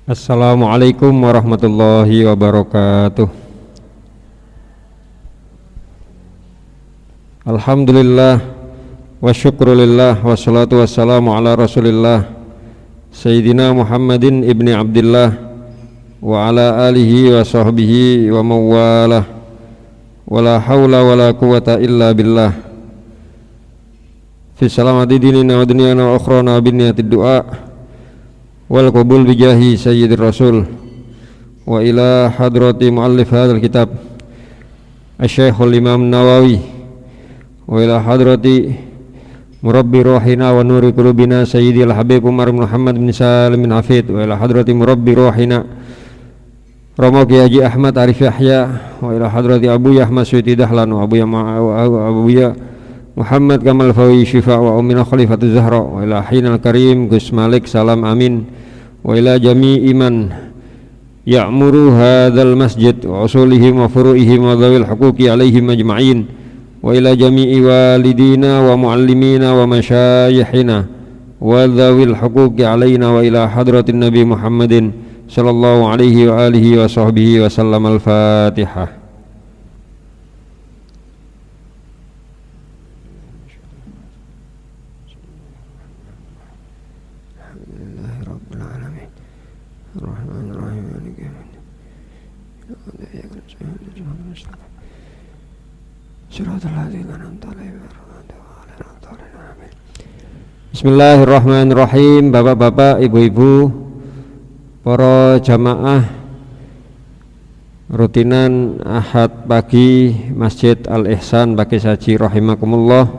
Assalamualaikum warahmatullahi wabarakatuh. Alhamdulillah wa syukrulillah wassalatu wassalamu ala rasulillah Sayyidina Muhammadin ibni Abdillah wa ala alihi wa sahbihi wa mawalah wa la hawla wa la quwata illa billah fi salamati dinina wa dunyana wa ukhrana bin niyatid du'a wal qabul bijahi sayyidir rasul wa ila hadrati muallif hadzal kitab asy-syekhul imam Nawawi wa ila hadrati murabbi ruhina wa nuri qulubina sayyidil habib Umar bin Muhammad bin Salim bin Hafid wa ila hadrati murabbi ruhina Romo Kiai Haji Ahmad Arif Yahya wa ila hadrati Abu Ahmad Suyuti Dahlan wa Abu Muhammad Kamal Fawi Syifa wa Ummina Khalifatul Zahra wa ila Hinal Karim Gus Malik Salam Amin wa ila jami'i man ya'muru hadzal masjid wa usulihim wa furu'ihim wa dhawil huquqi alaihim ajma'in wa ila jami'i walidina wa muallimina wa masyayikhina wa dhawil huquqi alaina wa ila hadratin Nabi Muhammadin sallallahu alaihi wa alihi wa sahbihi wa sallam. Al-Fatihah. Bismillahirrahmanirrahim. Bapak-bapak, ibu-ibu, para jamaah rutinan Ahad pagi Masjid Al-Ihsan Baqi Saji rahimakumullah,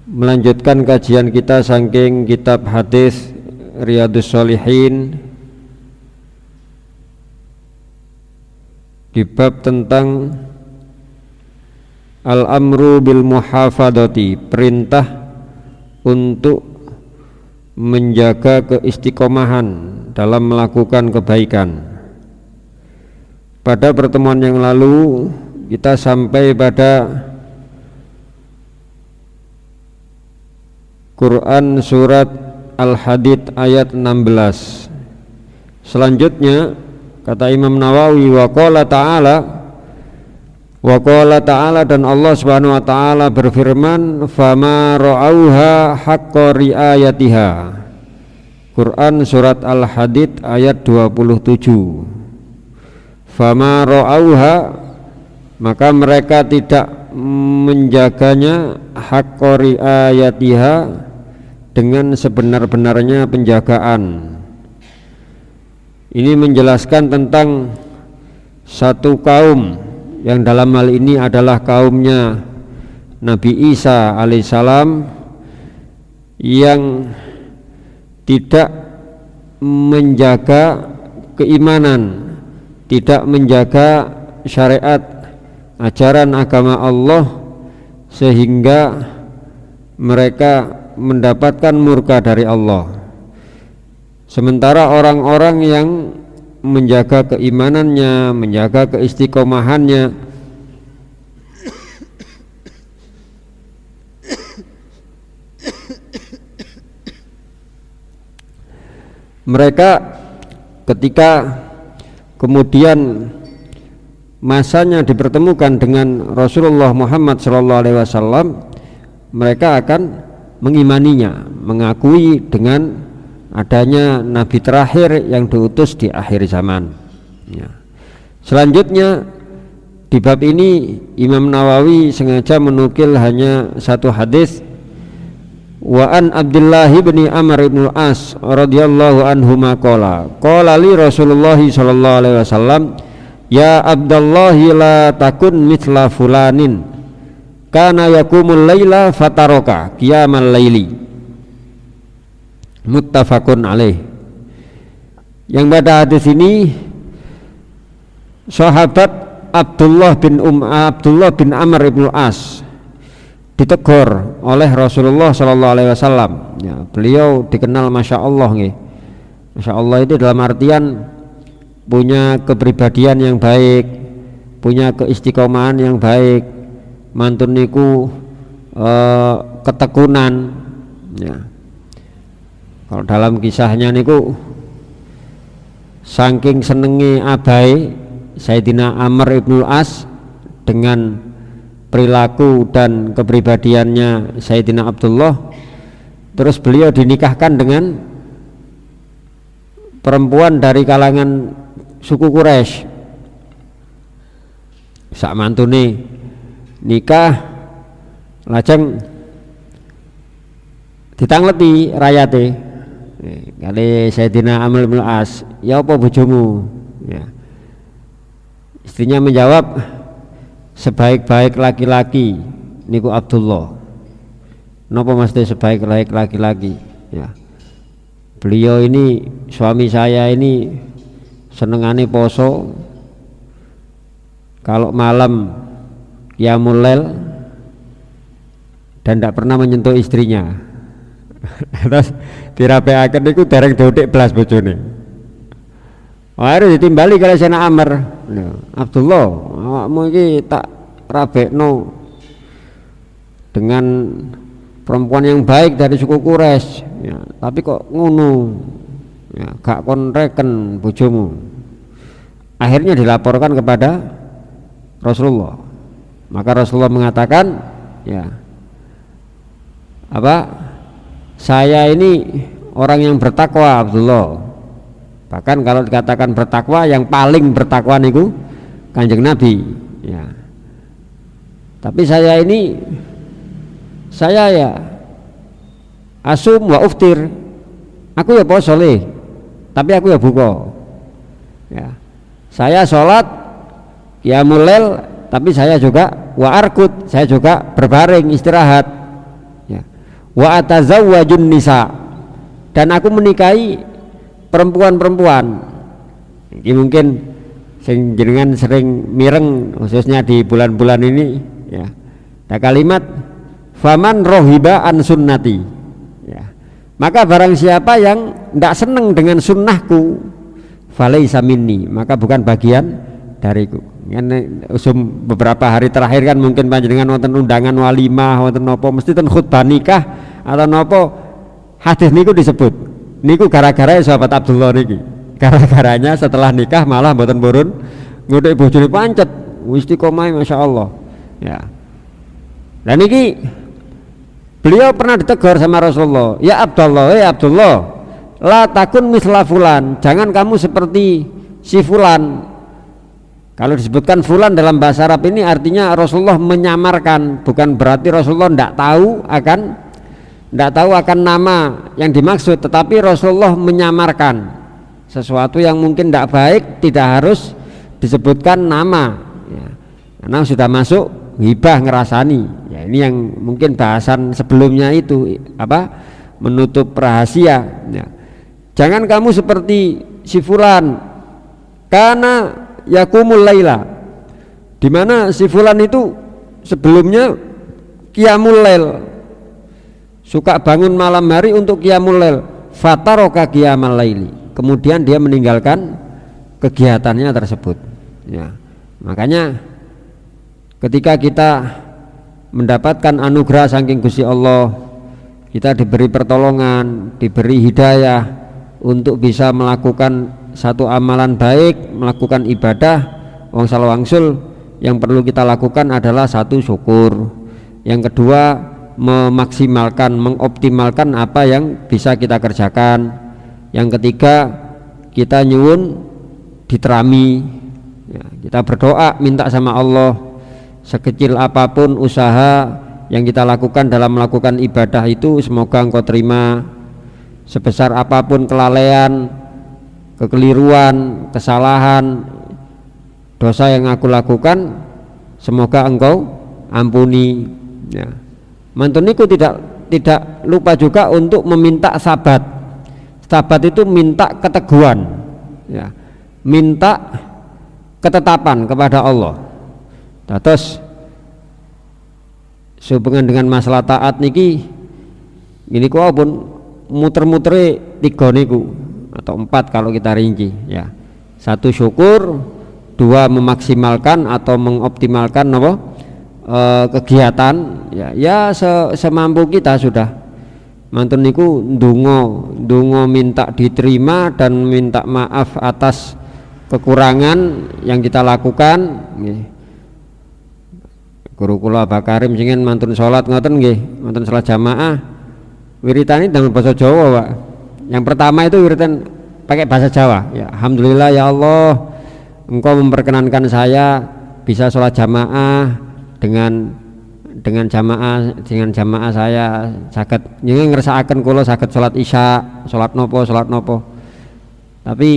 melanjutkan kajian kita saking kitab hadis Riyadhus Shalihin di bab tentang al-amru bil muhafadati, perintah untuk menjaga keistiqomahan dalam melakukan kebaikan. Pada pertemuan yang lalu kita sampai pada Quran surat Al-Hadid ayat 16. Selanjutnya kata Imam Nawawi, wa qala ta'ala, dan Allah Subhanahu wa taala berfirman, fama ra'auha haqqa riayatiha. Quran surat Al-Hadid ayat 27. Fama ra'auha, maka mereka tidak menjaganya, haqqa riayatiha, dengan sebenar-benarnya penjagaan. Ini menjelaskan tentang satu kaum yang dalam hal ini adalah kaumnya Nabi Isa alaihissalam yang tidak menjaga keimanan, tidak menjaga syariat ajaran agama Allah, sehingga mereka mendapatkan murka dari Allah. Sementara orang-orang yang menjaga keimanannya, menjaga keistiqomahannya, mereka ketika kemudian masanya dipertemukan dengan Rasulullah Muhammad SAW, mereka akan mengimaninya, mengakui dengan adanya nabi terakhir yang diutus di akhir zaman. Selanjutnya di bab ini Imam Nawawi sengaja menukil hanya satu hadis. Wa an Abdullah bin Amr bin As radhiyallahu anhu maqala qala li Rasulullah sallallahu alaihi wasallam, ya Abdullah la takun mithla fulanin kana yaqumul laila fataraka qiyamal laili. Muttafaqun alaih. Yang pada hadis ini sahabat Abdullah bin Amr bin As ditegur oleh Rasulullah sallallahu alaihi wasallam. Ya, beliau dikenal masya Allah nggih. Masya Allah itu dalam artian punya kepribadian yang baik, punya keistiqomahan yang baik, mantun niku ketekunan ya. Kalau dalam kisahnya niku saking senenge abai Sayyidina Amr ibnul As dengan perilaku dan kepribadiannya Sayyidina Abdullah, terus beliau dinikahkan dengan perempuan dari kalangan suku Quraisy. Sak mantune nikah lajeng ditangleti rayate kali Sayyidina Amr bin As, ya apa bojomu? Ya. Istrinya menjawab, sebaik-baik laki-laki niku Abdullah. Napa mesti sebaik-baik laki-laki? Ya. Beliau ini, suami saya ini senengane poso, kalau malam qiyamul lail dan tidak pernah menyentuh istrinya. Terus dirapiaken niku dereng dothik belas bojone. Akhirnya ditimbali kali Sayyidina Amr. Abdullah, awakmu iki tak rabekno dengan perempuan yang baik dari suku Quraisy, ya, tapi kok ngono, ya, gak kon reken bojomu. Akhirnya dilaporkan kepada Rasulullah. Maka Rasulullah mengatakan, ya, apa? Saya ini orang yang bertakwa, Abdullah. Bahkan kalau dikatakan bertakwa, yang paling bertakwa niku Kanjeng Nabi, ya. Tapi saya ini, saya ya asum wa uftir, aku ya poso le, tapi aku ya buka, ya. Saya sholat qiyamul lail, tapi saya juga wa arkut, saya juga berbaring istirahat, ya. Wa atazawwajun nisa, dan aku menikahi perempuan-perempuan. Ini mungkin sing jenengan sering mireng khususnya di bulan-bulan ini, ya. Ada kalimat faman rohiba an sunnati, ya. Maka barang siapa yang tidak seneng dengan sunnahku, falaisa minni, maka bukan bagian dariku. Usum beberapa hari terakhir kan mungkin panjenengan wonten undangan walimah, wonten napa mesti ten khutbah nikah atau napa hadis niku disebut. Niku gara-gara sahabat Abdullah niki. Gara-garanya setelah nikah malah mboten purun ngutik bojone pancet, istiqomah masyaallah. Ya. Dan niki beliau pernah ditegur sama Rasulullah, "Ya Abdullah, ya Abdullah, la takun misla fulan, jangan kamu seperti si fulan." Kalau disebutkan fulan dalam bahasa Arab ini artinya Rasulullah menyamarkan, bukan berarti Rasulullah tidak tahu akan nama yang dimaksud, tetapi Rasulullah menyamarkan sesuatu yang mungkin tidak baik, tidak harus disebutkan nama, ya. Karena sudah masuk hibah ngerasani, ya. Ini yang mungkin bahasan sebelumnya itu apa, menutup rahasia, ya. Jangan kamu seperti si fulan karena yakumul laila, dimana si fulan itu sebelumnya qiyamul lail, suka bangun malam hari untuk qiyamul lail, fataroka qiyamal laili, kemudian dia meninggalkan kegiatannya tersebut, ya. Makanya ketika kita mendapatkan anugerah saking Gusti Allah, kita diberi pertolongan, diberi hidayah untuk bisa melakukan satu amalan baik, melakukan ibadah wong salawangsul, yang perlu kita lakukan adalah satu syukur, yang kedua memaksimalkan, mengoptimalkan apa yang bisa kita kerjakan, yang ketiga kita nyuwun diterami, ya, kita berdoa minta sama Allah, sekecil apapun usaha yang kita lakukan dalam melakukan ibadah itu semoga Engkau terima, sebesar apapun kelalaian, kekeliruan, kesalahan, dosa yang aku lakukan semoga Engkau ampuni, ya. Mantuniku tidak lupa juga untuk meminta sabat. Sabat itu minta keteguhan, ya, minta ketetapan kepada Allah. Terus sehubungan dengan masalah taat niki, ini ku pun muter-mutere 3 niku atau 4 kalau kita rinci, ya. 1 syukur, 2 memaksimalkan atau mengoptimalkan apa? Kegiatan, ya semampu kita sudah. mantun niku ndonga minta diterima dan minta maaf atas kekurangan yang kita lakukan nggih. Guru kula Pak Karim singen mantun salat ngoten nggih, mantun salat jamaah wiritane dengan bahasa Jawa, Pak. Yang pertama itu wiritan pakai bahasa Jawa. Ya, alhamdulillah ya Allah, Engkau memperkenankan saya bisa sholat jamaah dengan jamaah saya saged njenengan ngersakaken kula saged sholat isya, sholat nopo. Tapi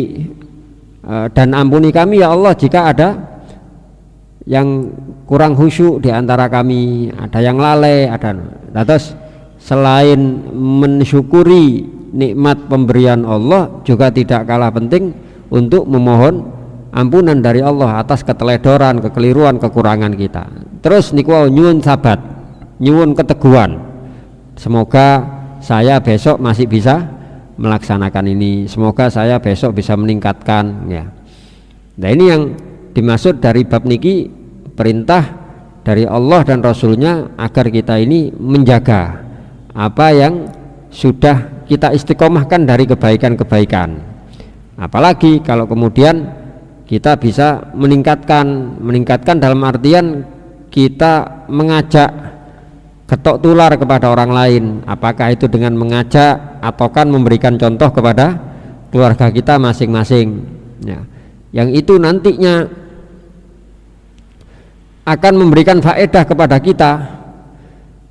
dan ampuni kami ya Allah jika ada yang kurang khusyuk di antara kami, ada yang lalai, terus selain mensyukuri nikmat pemberian Allah juga tidak kalah penting untuk memohon ampunan dari Allah atas keteledoran, kekeliruan, kekurangan kita. Terus niku nyuwun sabat, nyuwun keteguhan. Semoga saya besok masih bisa melaksanakan ini. Semoga saya besok bisa meningkatkan ya. Nah, ini yang dimaksud dari bab niki, perintah dari Allah dan Rasulnya agar kita ini menjaga apa yang sudah kita istiqomahkan dari kebaikan-kebaikan. Apalagi kalau kemudian kita bisa meningkatkan dalam artian kita mengajak getok tular kepada orang lain, apakah itu dengan mengajak ataukah memberikan contoh kepada keluarga kita masing-masing ya, yang itu nantinya akan memberikan faedah kepada kita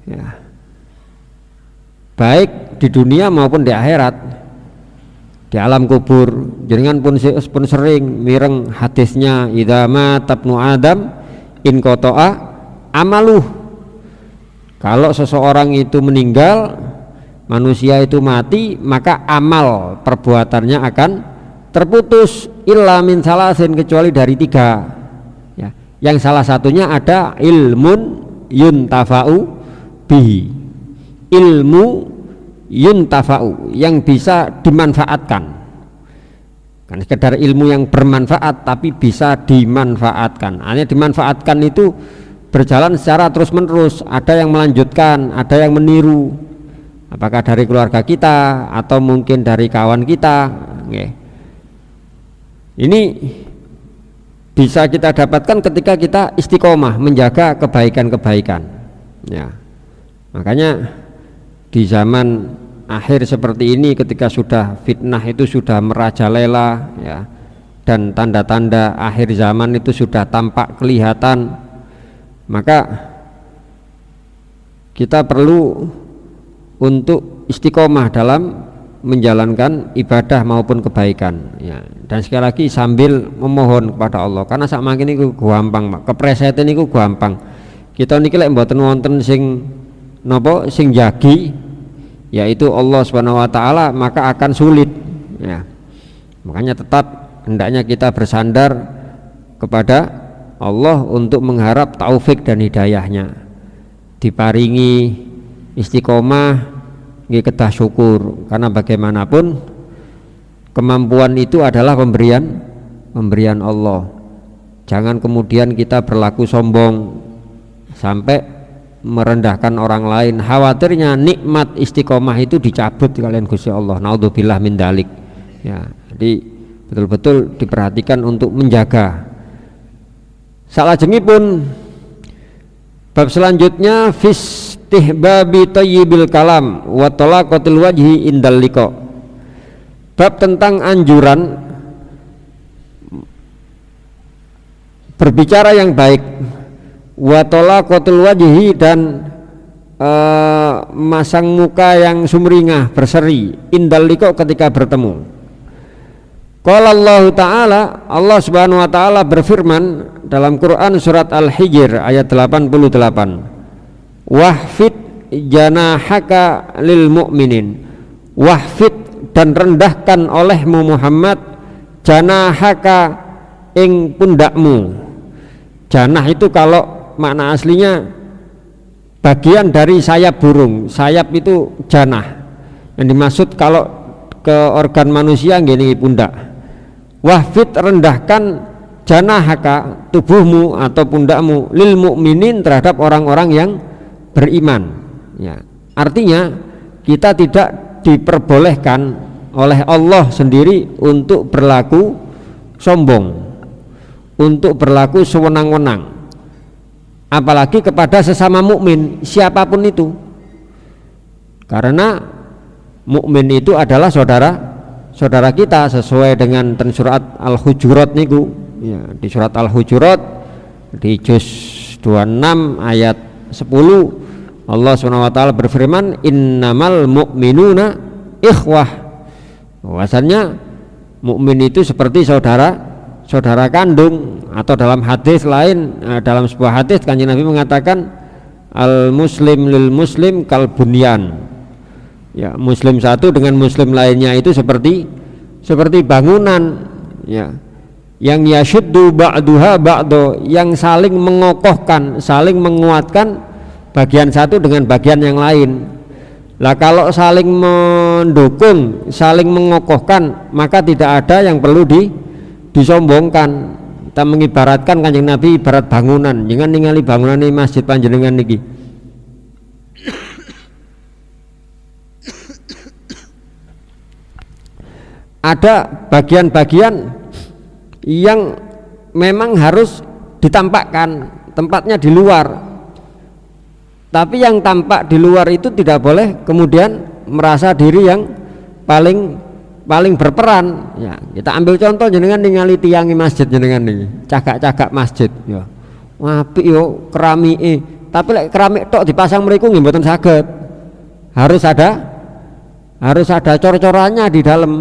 ya, baik di dunia maupun di akhirat. Di alam kubur jenengan pun sering mireng hadisnya idza mata ibnu adam in qata'a amaluh. Kalau seseorang itu meninggal, manusia itu mati, maka amal perbuatannya akan terputus illa min salasin, kecuali dari 3 ya. Yang salah satunya ada ilmun yuntafa'u bihi, ilmu yuntafa'u yang bisa dimanfaatkan, kan sekedar ilmu yang bermanfaat tapi bisa dimanfaatkan. Hanya dimanfaatkan itu berjalan secara terus menerus, ada yang melanjutkan, ada yang meniru, apakah dari keluarga kita atau mungkin dari kawan kita. Ini bisa kita dapatkan ketika kita istiqomah menjaga kebaikan-kebaikan ya. Makanya di zaman akhir seperti ini, ketika sudah fitnah itu sudah merajalela ya, dan tanda-tanda akhir zaman itu sudah tampak kelihatan, maka kita perlu untuk istiqomah dalam menjalankan ibadah maupun kebaikan ya. Dan sekali lagi sambil memohon kepada Allah, karena sak mangkene niku gampang, Pak. Kepreseten niku gampang. Kita niki lek mboten wonten sing sing jagi, yaitu Allah Subhanahu wa taala, maka akan sulit ya. Makanya tetap hendaknya kita bersandar kepada Allah untuk mengharap taufik dan hidayahnya, diparingi istiqomah, kedah syukur, karena bagaimanapun kemampuan itu adalah pemberian Allah. Jangan kemudian kita berlaku sombong sampai merendahkan orang lain, khawatirnya nikmat istiqomah itu dicabut kalian Gusti Allah. Naudzubillah min dalik ya. Jadi betul-betul diperhatikan untuk menjaga. Salajengipun bab selanjutnya fistihbabi thayyibil kalam wa talaqatil wajhi indal liqa. Bab tentang anjuran berbicara yang baik, wa talaqatul wajhi, dan masang muka yang sumringah, berseri, indal liqa, ketika bertemu. Qala Allah Ta'ala, Allah Subhanahu wa taala berfirman dalam Quran surat Al-Hijr ayat 88, wahfid janahaka lil mu'minin, wahfid, dan rendahkan olehmu Muhammad, janahaka, ing pundakmu. Janah itu kalau makna aslinya bagian dari sayap burung. Sayap itu janah. Yang dimaksud kalau ke organ manusia gini pundak. Wahfid, rendahkan, janahaka, tubuhmu atau pundakmu, lil mu'minin, terhadap orang-orang yang beriman ya. Artinya kita tidak diperbolehkan oleh Allah sendiri untuk berlaku sombong, untuk berlaku sewenang-wenang, apalagi kepada sesama mukmin siapapun itu. Karena mukmin itu adalah saudara kita sesuai dengan surat Al-Hujurat niku. Ya, di surat Al-Hujurat di juz 26 ayat 10 Allah SWT berfirman, innamal mu'minuna ikhwah. Bahwasannya mukmin itu seperti saudara kandung, atau dalam hadis lain, dalam sebuah hadis Kanjeng Nabi mengatakan al muslim lil muslim kal bunyan. Ya, muslim satu dengan muslim lainnya itu seperti bangunan, ya, yang yashuddu ba'duha ba'do, yang saling mengokohkan, saling menguatkan bagian satu dengan bagian yang lain. Lah kalau saling mendukung, saling mengokohkan, maka tidak ada yang perlu disombongkan. Kita mengibaratkan Kanjeng Nabi ibarat bangunan, jangan ningali bangunan ini masjid panjenengan niki. Ada bagian-bagian yang memang harus ditampakkan, tempatnya di luar. Tapi yang tampak di luar itu tidak boleh kemudian merasa diri yang paling berperan. Ya, kita ambil contoh jenengan ningali tiangi masjid jenengan nih, cagak-cagak masjid. Ya, apik yo keramike, tapi lek keramik tok dipasang mriku nggih mboten saged. Harus ada cor-corannya di dalam.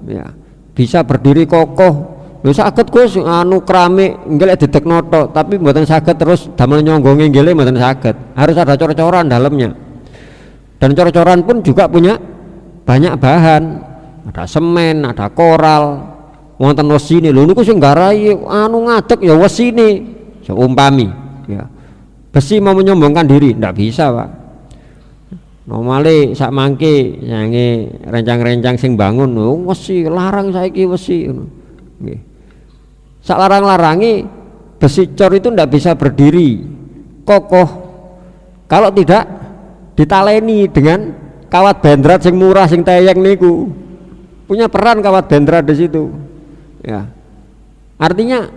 Ya, bisa berdiri kokoh. Lho saged Gus anu keramik nggih didekno tok, tapi mboten saged terus damel nyonggonge nggih mboten saged. Harus ada cor-coran dalamnya. Dan cor-coran pun juga punya banyak bahan. Ada semen, ada koral, wonten wesine. Lho niku sing nggarai anu ngadeg ya wesine. Seumpami, ya. Besi mau menyombongkan diri ndak bisa, Pak. Normale sak mangke sange rencang-rencang sing bangun wesi larang saiki wesi ngono. Nggih. Sak larang-larangi besi cor itu ndak bisa berdiri kokoh kalau tidak ditaleni dengan kawat bendrat sing murah sing teyeng niku. Punya peran kawat bendrat di situ. Ya. Artinya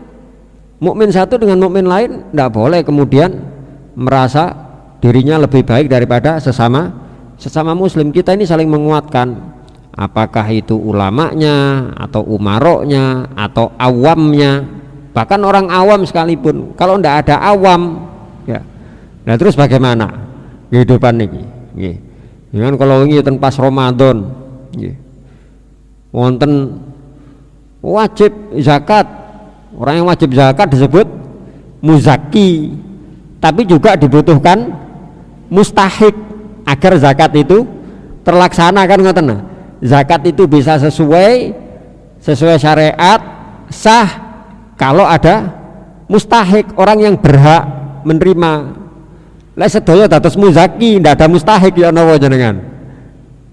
mukmin satu dengan mukmin lain ndak boleh kemudian merasa dirinya lebih baik daripada sesama muslim. Kita ini saling menguatkan, apakah itu ulamanya atau umaroknya atau awamnya, bahkan orang awam sekalipun. Kalau ndak ada awam, ya, nah terus bagaimana kehidupan ini? Dengan kalau ini pas Ramadan, wonten wajib zakat. Orang yang wajib zakat disebut muzaki, tapi juga dibutuhkan mustahik agar zakat itu terlaksana, kan ngoten. Zakat itu bisa sesuai syariat, sah kalau ada mustahik, orang yang berhak menerima. Lek sedaya dados muzaki ndak ada mustahik ya napa jenengan,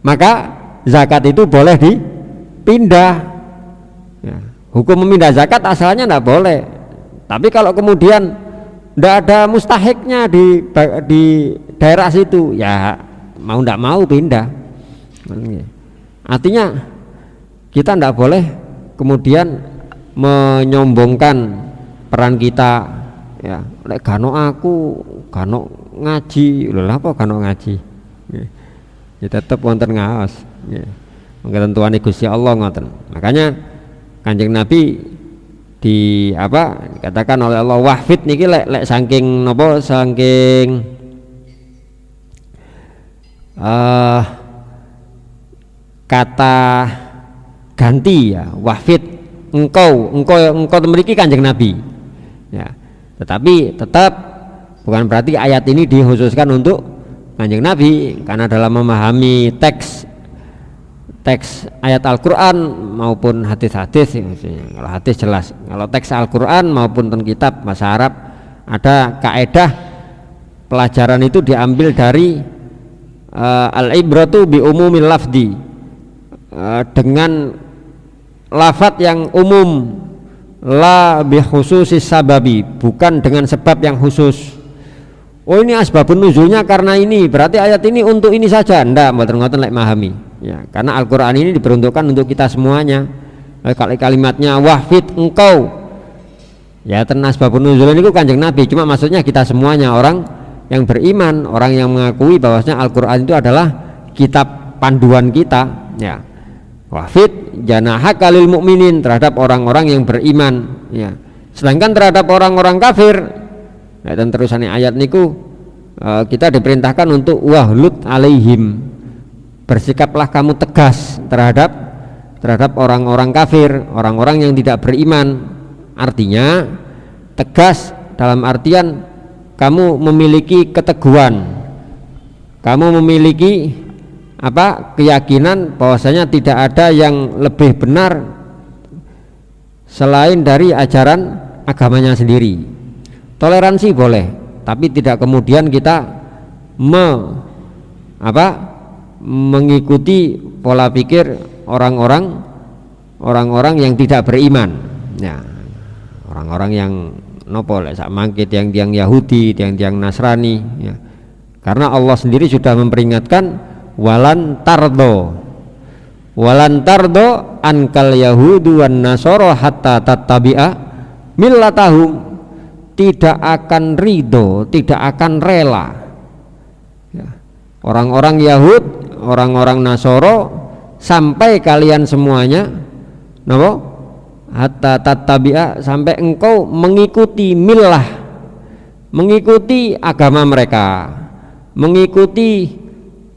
maka zakat itu boleh dipindah. Ya, hukum memindah zakat asalnya ndak boleh, tapi kalau kemudian ndak ada mustahiknya di daerah situ, ya mau ndak mau pindah. Artinya kita ndak boleh kemudian menyombongkan peran kita. Ya, lek gano aku gano ngaji, lho apa gano ngaji? Ya tetep wonten ngaos. Ketentuane Gusti Allah ngoten. Makanya Kanjeng Nabi dikatakan oleh Allah wahfid niki lek saking napa saking kata ganti, ya, wahfid engkau memiliki Kanjeng Nabi, ya. Tetapi tetap bukan berarti ayat ini dikhususkan untuk Kanjeng Nabi, karena dalam memahami teks ayat Al-Quran maupun hadis-hadis, kalau hadis jelas, kalau teks Al-Quran maupun kitab bahasa Arab ada kaedah pelajaran itu diambil dari al-ibratu bi umumil lafdi, dengan lafadz yang umum, la bi khususis sababi, bukan dengan sebab yang khusus. oh ini asbabun nuzulnya karena ini, berarti ayat ini untuk ini saja. Ndak, mboten ngoten lek memahami. Ya, karena Al-Qur'an ini diperuntukkan untuk kita semuanya. Kalimatnya wahfid engkau. Ya, ten asbabun nuzul niku Kanjeng Nabi, cuma maksudnya kita semuanya, orang yang beriman, orang yang mengakui bahwasanya Al-Qur'an itu adalah kitab panduan kita, ya. Wahfid janahaka lil mukminin, terhadap orang-orang yang beriman, ya. Sedangkan terhadap orang-orang kafir, ya, dan terusannya ayat niku kita diperintahkan untuk wahlud alaihim, bersikaplah kamu tegas terhadap orang-orang kafir, orang-orang yang tidak beriman. Artinya tegas dalam artian kamu memiliki keteguhan, kamu memiliki keyakinan bahwasanya tidak ada yang lebih benar selain dari ajaran agamanya sendiri. Toleransi boleh, tapi tidak kemudian kita mengikuti pola pikir orang-orang yang tidak beriman, ya. Orang-orang yang nopo lek sak mangke tiang-tiang Yahudi, tiang-tiang Nasrani, ya. Karena Allah sendiri sudah memperingatkan walan tardo ankal yahudu wan nasara hatta tattabi'a millatahum, tidak akan ridho, tidak akan rela, ya. Orang-orang Yahud, orang-orang Nasoro, sampai kalian semuanya nopo hatta tattabi'a, sampai engkau mengikuti millah, mengikuti agama mereka, mengikuti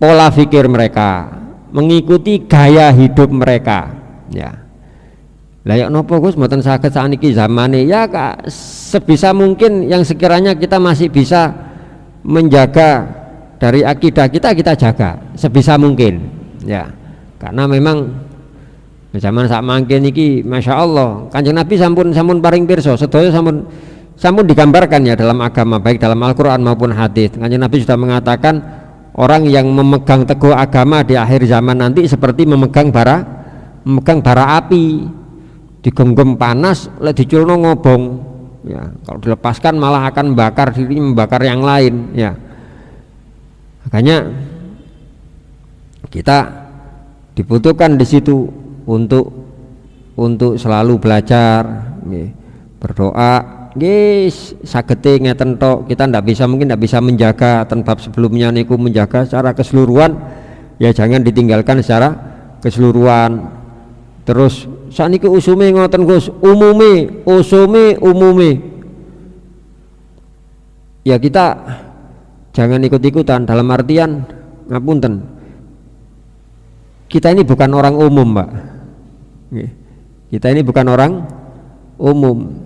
pola pikir mereka, mengikuti gaya hidup mereka, ya. Layak nopo Gus mboten saged sakniki zamane, ya Kak, sebisa mungkin yang sekiranya kita masih bisa menjaga dari akidah kita jaga sebisa mungkin, ya. Karena memang zaman sak mangke niki Masya Allah Kanjeng Nabi sampun paring pirsa sedaya sampun digambarkan ya dalam agama, baik dalam Al-Qur'an maupun hadis. Kanjeng Nabi sudah mengatakan orang yang memegang teguh agama di akhir zaman nanti seperti memegang bara api, digenggam panas, lek diculno ngobong, ya. Kalau dilepaskan malah akan membakar diri, membakar yang lain, ya. Makanya kita dibutuhkan di situ untuk selalu belajar, berdoa, sagete ngeten tok. Kita mungkin tidak bisa menjaga bab sebelumnya niku, menjaga secara keseluruhan, ya jangan ditinggalkan secara keseluruhan. Terus sakniki usume ngoten Gus, umume, ya kita jangan ikut-ikutan, dalam artian ngapunten, kita ini bukan orang umum, Mbak. Kita ini bukan orang umum.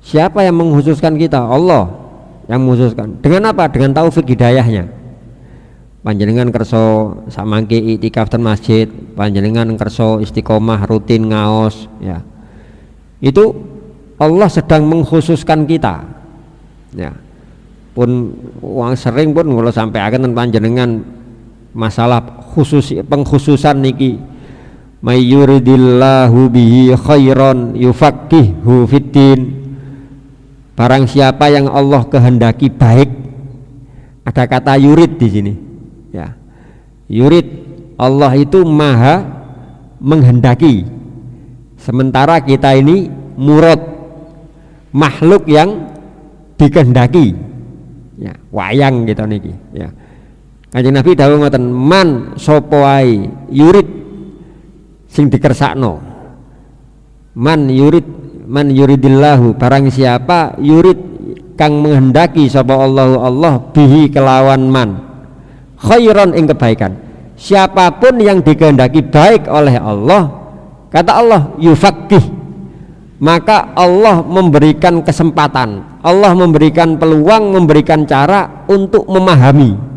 Siapa yang mengkhususkan kita? Allah yang mengkhususkan. Dengan apa? Dengan taufik hidayahnya. Panjenengan kerso samangke iktikaf ten masjid, panjenengan kerso istiqomah rutin ngaos, ya. Itu Allah sedang mengkhususkan kita, ya. Pun uang sering pun kalau sampai akan panjenengan masalah pengkhususan niki, may yuridillahu bihi khairan yufaqihu fiddin, barang siapa yang Allah kehendaki baik, ada kata yurid di sini, ya. Yurid, Allah itu maha menghendaki, sementara kita ini murad, makhluk yang dikehendaki, ya. Wayang gitu niki, ya. Kanjeng Nabi dawuh ngoten, man sapa wae yurid sing dikersakno, man yuridillahu, barang siapa yurid kang menghendaki sapa Allah bihi kelawan man khairan ing kebaikan, siapapun yang dikehendaki baik oleh Allah, kata Allah yufaqih, maka Allah memberikan kesempatan, Allah memberikan peluang, memberikan cara untuk memahami,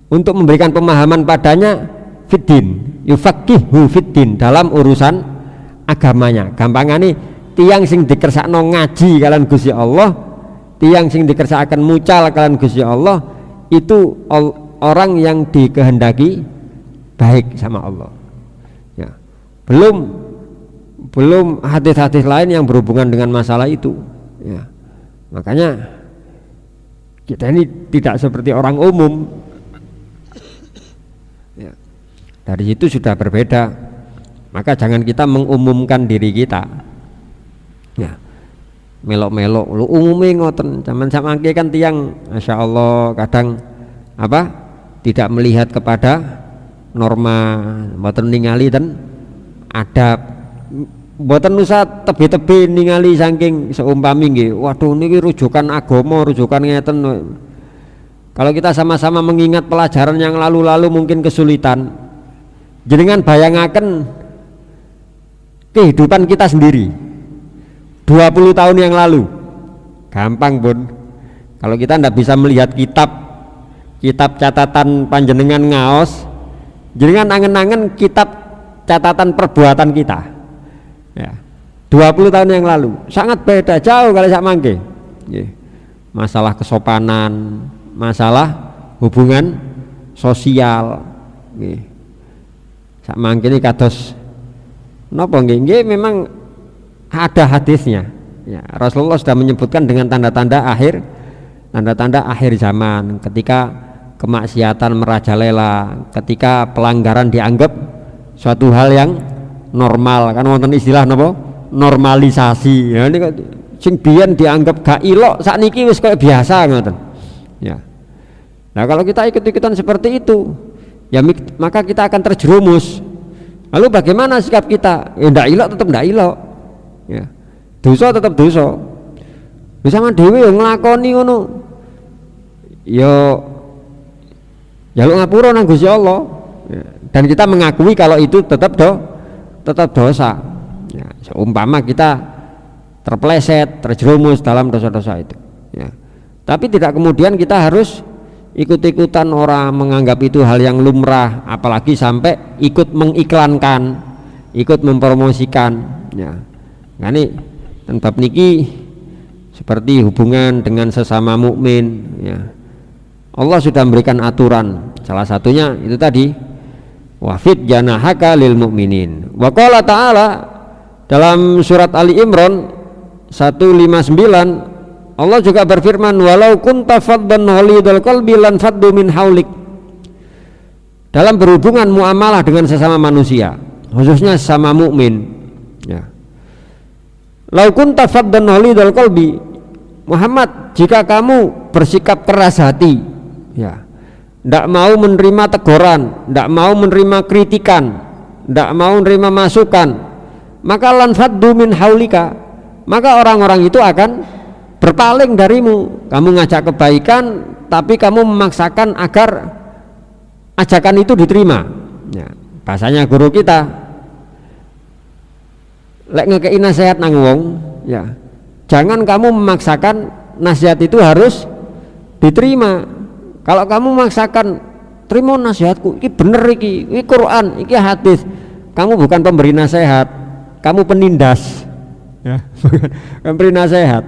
untuk memberikan pemahaman padanya fiddin, yufaqihu fiddin, dalam urusan agamanya. Gampangane tiang sing dikersakno ngaji kalian Gusti Allah, tiang sing dikersakaken mucal kalian Gusti Allah, itu orang yang dikehendaki baik sama Allah, ya. Belum hadis-hadis lain yang berhubungan dengan masalah itu, ya. Makanya Kita ini tidak seperti orang umum. Ya. Dari situ sudah berbeda. Maka jangan kita mengumumkan diri kita. Ya. Melok-melok lu umumnya ngoten. Zaman samangke kan tiang Masya Allah kadang tidak melihat kepada norma, mboten ningali dan adab, mboten usah tebe-tebe ningali saking seumpami nggih. Waduh niki rujukan agama, rujukan ngeten. Kalau kita sama-sama mengingat pelajaran yang lalu-lalu mungkin kesulitan. Jenengan bayangaken kehidupan kita sendiri 20 tahun yang lalu. Gampang pun. Kalau kita ndak bisa melihat kitab catatan panjenengan ngaos, jenengan angen-angen kitab catatan perbuatan kita. Ya. 20 tahun yang lalu sangat beda jauh kalau sak mangke. Masalah kesopanan, masalah hubungan sosial. Sak mangke ini kados napa nggih memang ada hadisnya. Ya, Rasulullah sudah menyebutkan dengan tanda-tanda akhir zaman ketika kemaksiatan merajalela, ketika pelanggaran dianggap suatu hal yang normal, kan wonten istilah napa? Normalisasi. Ya ini sing biyen dianggap gak ilok sakniki wis kayak biasa ngoten. Ya. Nah, kalau kita ikut-ikutan seperti itu, ya maka kita akan terjerumus. Lalu bagaimana sikap kita? Ya ndak ilok tetap ndak ilok. Ya. Dosa tetap dosa. Wis sampean dhewe yo nglakoni ngono. Yo jaluk ngapura nang Gusti Allah. Ya. Dan kita mengakui kalau itu tetap dosa. Ya, seumpama kita terpleset, terjerumus dalam dosa-dosa itu. Ya. Tapi tidak kemudian kita harus ikut-ikutan orang menganggap itu hal yang lumrah, apalagi sampai ikut mengiklankan, ikut mempromosikan. Ya. Nah, ini dan bab niki seperti hubungan dengan sesama mukmin. Ya. Allah sudah memberikan aturan. Salah satunya itu tadi wafid janahaka lil mu'minin. Wa qala ta'ala dalam surat Ali Imran 159 Allah juga berfirman walau kunta faddan ghalidul qalbi lan faddu min haulik. Dalam berhubungan muamalah dengan sesama manusia, khususnya sesama mukmin. Ya. Lau kunta faddan ghalidul qalbi, Muhammad, jika kamu bersikap keras hati, ya, tidak mau menerima teguran, tidak mau menerima kritikan, tidak mau menerima masukan, maka lanfaddu min haulika, maka orang-orang itu akan berpaling darimu. Kamu ngajak kebaikan, tapi kamu memaksakan agar ajakan itu diterima. Ya, bahasanya guru kita, lek ngekei nasihat nang wong, ya, jangan kamu memaksakan nasihat itu harus diterima. Kalau kamu memaksakan terima nasihatku, ini bener ini Quran, ini hadis, kamu bukan pemberi nasihat, kamu penindas. Ya, pemberi nasihat.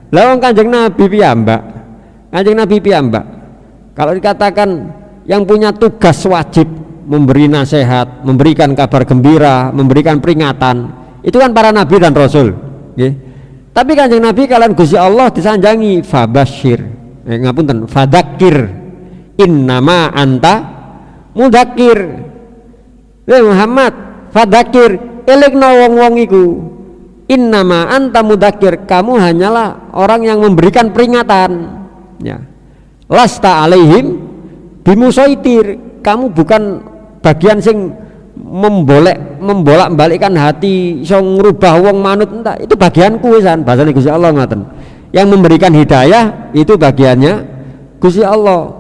Lawang Kanjeng Nabi piyambak, kalau dikatakan yang punya tugas wajib memberi nasihat, memberikan kabar gembira, memberikan peringatan, itu kan para nabi dan rasul. Okay. Tapi Kanjeng Nabi kalian Gusti Allah disanjangi fabasyir, ngapunten, fadzakir, innama anta mudzakir. Muhammad, fadzakir, elikno wong-wong iku. Innama anta mudzakir, kamu hanyalah orang yang memberikan peringatan. Ya. Lasta alaihim bimusaitir, kamu bukan bagian sing membolak-balikkan hati, iso ngrubah wong manut, entah, itu bagianku wisan, bahasane Gusti Allah ngaten. Yang memberikan hidayah itu bagiannya Gusti Allah.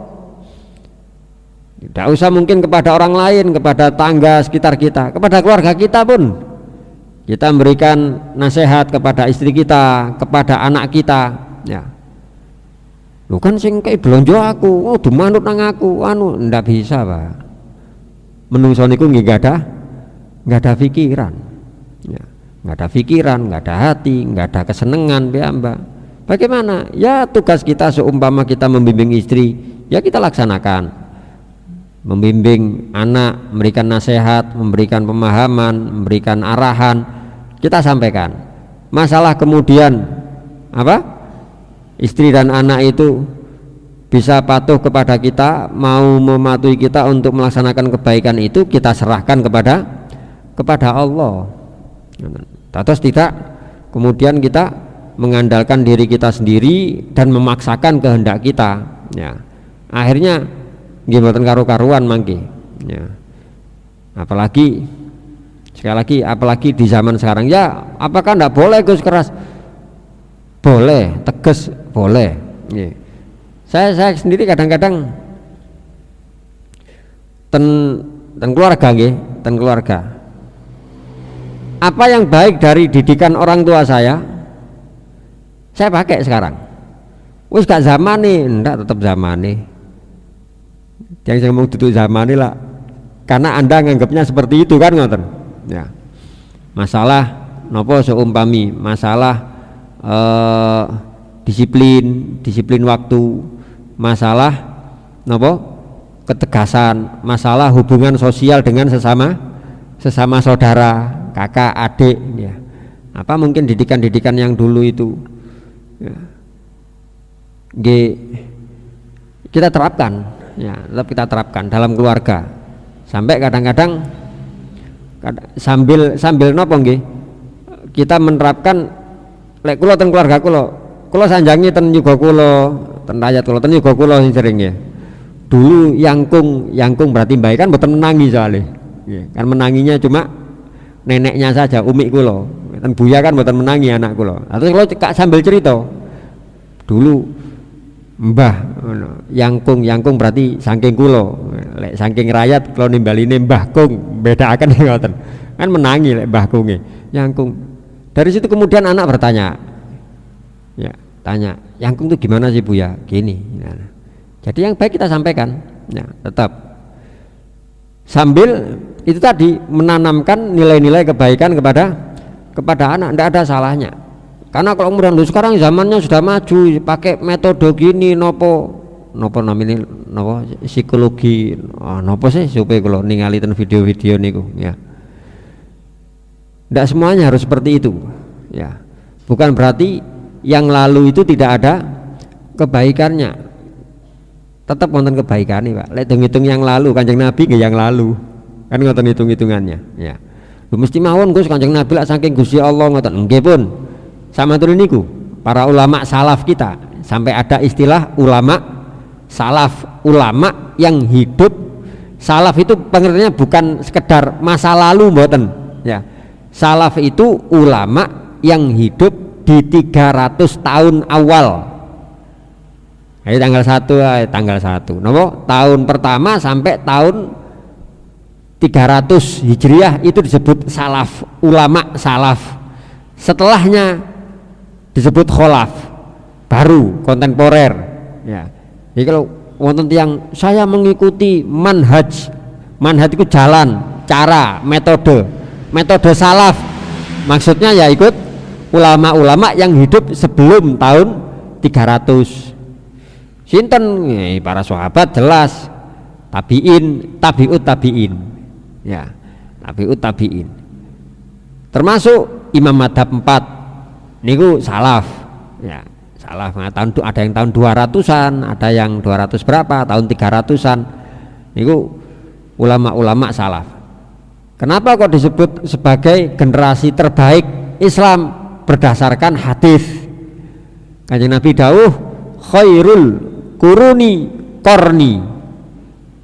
Tidak usah mungkin kepada orang lain, kepada tangga sekitar kita, kepada keluarga kita pun. Kita memberikan nasihat kepada istri kita, kepada anak kita, ya. Lu kan sing kayak belonjo aku, dimanut nang aku, ndak bisa, Pak. Menungso niku nggak ada pikiran, ya. Nggak ada pikiran, nggak ada hati, nggak ada kesenangan, Mbak. Bagaimana? Ya tugas kita seumpama kita membimbing istri, ya kita laksanakan. Membimbing anak, memberikan nasihat, memberikan pemahaman, memberikan arahan, kita sampaikan. Masalah kemudian istri dan anak itu bisa patuh kepada kita, mau mematuhi kita untuk melaksanakan kebaikan itu, kita serahkan kepada Allah. Terus tidak kemudian kita mengandalkan diri kita sendiri dan memaksakan kehendak kita, ya. Akhirnya gimana karu-karuan mangke, ya. Apalagi sekali lagi, apalagi di zaman sekarang, ya apakah tidak boleh Gus keras? Boleh, tegas boleh, ya. Saya sendiri kadang-kadang ten keluarga nggih, ten keluarga. Apa yang baik dari didikan orang tua saya pakai sekarang. Wis gak zaman nih, ndak tetap zaman nih. Yang saya ngomong tutup zaman nih lah. Karena Anda nganggapnya seperti itu kan ngoten. Ya. Masalah nopo seumpami masalah disiplin waktu, masalah nopo ketegasan, masalah hubungan sosial dengan sesama saudara, kakak, adik, ya. Apa mungkin didikan yang dulu itu, ya. Kita terapkan, ya, tetap kita terapkan dalam keluarga, sampai kadang-kadang sambil nopo nggih, kita menerapkan lek kula ten keluarga kula sanjangi ten yuga kula, ten rakyat kula, ten yuga kula sing sering ya. Dulu yangkung berarti baik kan mboten menangi soalnya. Ya, kan menanginya cuma neneknya saja, umi kula. Ten buya kan mboten menangi anak kula. Terus kula cekak sambil cerita. Dulu mbah yangkung berarti saking kula. Lek saking rakyat kula nimbaline mbah kung, bedakaken ngoten. Kan menangi lek mbah kunge. Yangkung. Dari situ kemudian anak bertanya. Ya, tanya, yangkung itu gimana sih Buya? Gini. Nah. Jadi yang baik kita sampaikan, ya, tetap sambil itu tadi menanamkan nilai-nilai kebaikan kepada anak, tidak ada salahnya. Karena kalau kemudian sekarang zamannya sudah maju, pakai metode gini, nopo namanya nopo psikologi, nopo sih supaya kalau ningali ten video-video niku, ya. Tidak semuanya harus seperti itu, ya. Bukan berarti yang lalu itu tidak ada kebaikannya. Tetap wonten kebaikan nih Pak. Lek hitung yang lalu Kanjeng Nabi nggih yang lalu. Kan ngoten hitung-hitungannya, ya. Lu mesti mawon Gus Kanjeng Nabi lak saking Gusti Allah ngoten. Nggih pun. Sama turun niku para ulama salaf kita sampai ada istilah ulama salaf, ulama yang hidup. Salaf itu pengertiannya bukan sekedar masa lalu mboten, ya. Salaf itu ulama yang hidup di 300 tahun awal. Jadi tanggal 1 nopo tahun pertama sampai tahun 300 Hijriah itu disebut salaf, ulama salaf. Setelahnya disebut kholaf, baru kontemporer, ya. Jadi kalau wonten yang saya mengikuti manhaj itu jalan, cara, metode salaf, maksudnya ya ikut ulama-ulama yang hidup sebelum tahun 300. Sinten para sahabat jelas, tabiut tabiin, ya, tabiin. Termasuk Imam Madhab 4 niku salaf, ya, salaf. Nah, ada yang tahun 200-an, ada yang 200 berapa, tahun 300-an. Niku ulama-ulama salaf. Kenapa kok disebut sebagai generasi terbaik Islam? Berdasarkan hadis. Kanjeng Nabi dawuh, khairul kuruni korni,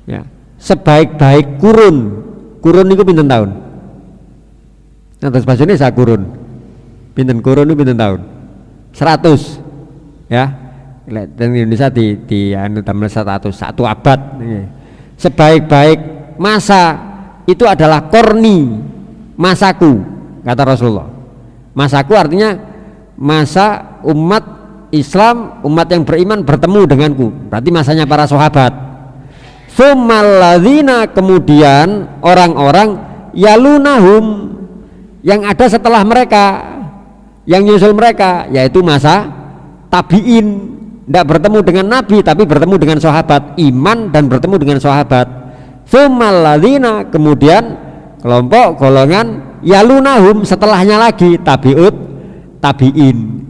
ya, sebaik-baik kurun itu pinten tahun? Nah, terus bahasa ini saya kurun itu pinten tahun? 100, ya. Dan Indonesia di anu tamel 100, 1 abad. Sebaik-baik masa itu adalah korni, masaku, kata Rasulullah. Masaku artinya masa umat Islam, umat yang beriman bertemu denganku, berarti masanya para sahabat. Tsumalladzina, kemudian orang-orang yalunahum yang ada setelah mereka, yang nyusul mereka, yaitu masa tabiin. Tidak bertemu dengan Nabi tapi bertemu dengan sahabat, iman dan bertemu dengan sahabat. Tsumalladzina, kemudian kelompok golongan yalunahum setelahnya lagi, tabiin.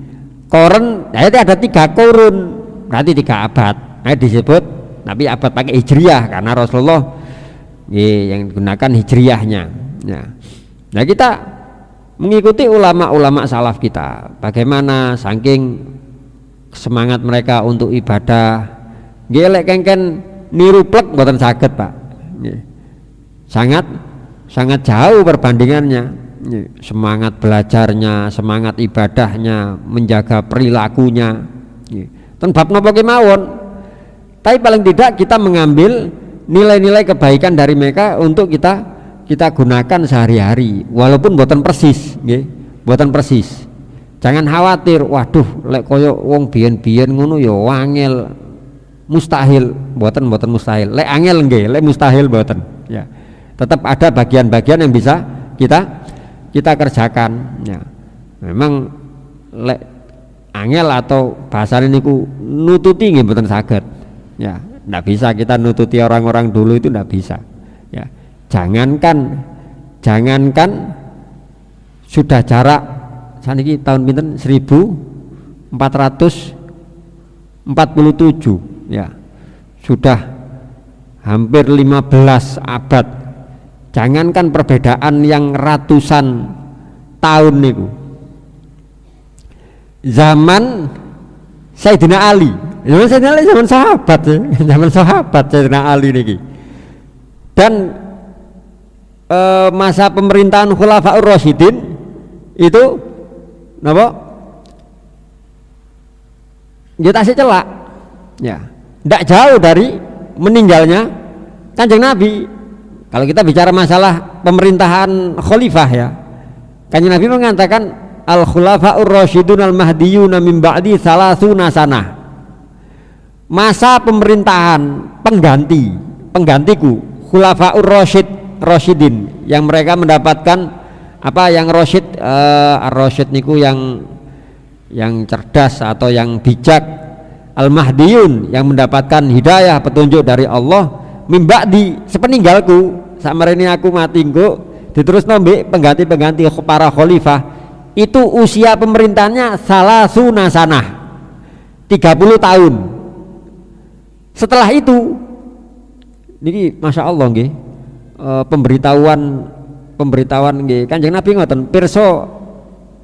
Koren, jadi ada 3 kurun, berarti 3 abad, disebut Nabi abad pakai hijriyah karena Rasulullah yang gunakan hijriyahnya ya. Nah kita mengikuti ulama-ulama salaf kita, bagaimana saking semangat mereka untuk ibadah gelek kengken niru plek mboten saged Pak. Sangat jauh perbandingannya. Semangat belajarnya, semangat ibadahnya, menjaga perilakunya. Ten bab napa kemawon. Tapi paling tidak kita mengambil nilai-nilai kebaikan dari mereka untuk kita gunakan sehari-hari, walaupun boten persis, nggih. Boten persis. Jangan khawatir, waduh lek koyo wong biyen-biyen ngono ya wangel. Mustahil, boten mustahil. Lek angel nggih, lek mustahil boten. Ya. Tetap ada bagian-bagian yang bisa kita kerjakan. Ya. Memang lek angel atau bahasane niku nututi nggih boten saged. Ya, ndak bisa kita nututi orang-orang dulu itu ndak bisa. Ya. Jangankan sudah jarak saniki tahun pinten 1447 ya. Sudah hampir 15 abad. Jangankan perbedaan yang ratusan tahun niku. Zaman Sayyidina Ali, zaman sahabat ya. Zaman sahabat Sayyidina Ali niki. Dan masa pemerintahan Khulafaur Rasyidin itu napa? Kita sih celak. Ya, tidak jauh dari meninggalnya Kanjeng Nabi. Kalau kita bicara masalah pemerintahan khalifah ya, Kanjeng Nabi mengatakan al-khulafaur rasyidun al-mahdiyuna min ba'di salasuna sanah. Masa pemerintahan penggantiku khulafaur rasyidin yang mereka mendapatkan apa yang rasyid ar-rasyid niku yang cerdas atau yang bijak, al-mahdiyun yang mendapatkan hidayah petunjuk dari Allah, min ba'di sepeninggalku samarene aku mati engko diterus nombek pengganti para khalifah itu usia pemerintahannya salasuna sanah 30 tahun. Setelah itu niki Masya Allah nggih pemberitahuan nggih Kanjeng Nabi ngoten pirsa